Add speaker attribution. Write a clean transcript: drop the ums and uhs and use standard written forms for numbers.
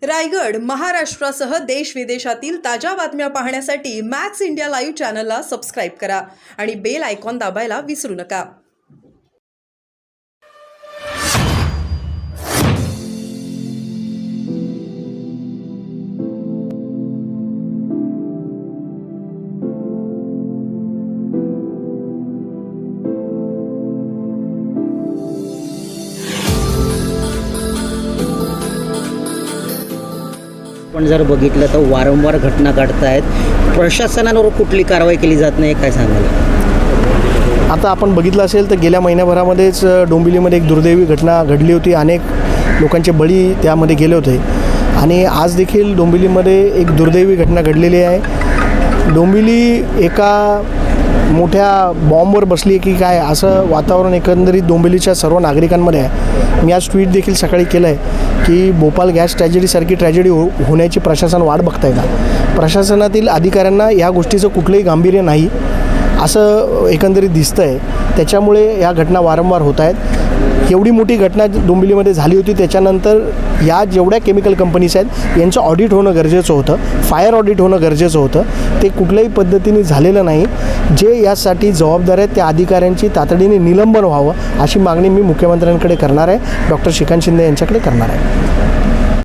Speaker 1: रायगड, महाराष्ट्रासह देश विदेशातील ताज्या बातम्या पाहण्यासाठी मॅक्स इंडिया लाईव्ह चॅनलला सबस्क्राईब करा आणि बेल आयकॉन दाबायला विसरू नका.
Speaker 2: पण जर बघितलं तर वारंवार घटना घडत आहेत. प्रशासनावर कुठली कारवाई केली जात नाही, काय सांगाल?
Speaker 3: आता आपण बघितलं असेल तर गेल्या महिन्याभरामध्येच डोंबिवलीमध्ये एक दुर्दैवी घटना घडली होती. अनेक लोकांचे बळी त्यामध्ये गेले होते आणि आज देखील डोंबिवलीमध्ये एक दुर्दैवी घटना घडलेली आहे. डोंबिवली एका मोठ्या बॉम्बवर बसली की काय असं वातावरण एकंदरीत डोंबिवलीच्या सर्व नागरिकांमध्ये आहे. मी आज ट्विट देखील सकाळी केलं आहे की भोपाळ गॅस ट्रॅजेडीसारखी ट्रॅजेडी होण्याची प्रशासन वाट बघत आहे का? प्रशासनातील अधिकाऱ्यांना या गोष्टीचं कुठलंही गांभीर्य नाही असं एकंदरीत दिसतं आहे. त्याच्यामुळे या घटना वारंवार होत आहेत. एवढी मोठी घटना डोंबिवलीमध्ये झाली होती, त्याच्यानंतर या जेवढ्या केमिकल कंपनीज आहेत यांचं ऑडिट होणं गरजेचं होतं, फायर ऑडिट होणं गरजेचं होतं. ते कुठल्याही पद्धतीने झालेलं नाही. जे यासाठी जबाबदार आहेत त्या अधिकाऱ्यांची तातडीने निलंबन व्हावं अशी मागणी मी मुख्यमंत्र्यांकडे करणार आहे, डॉक्टर श्रीकांत शिंदे यांच्याकडे करणार आहे.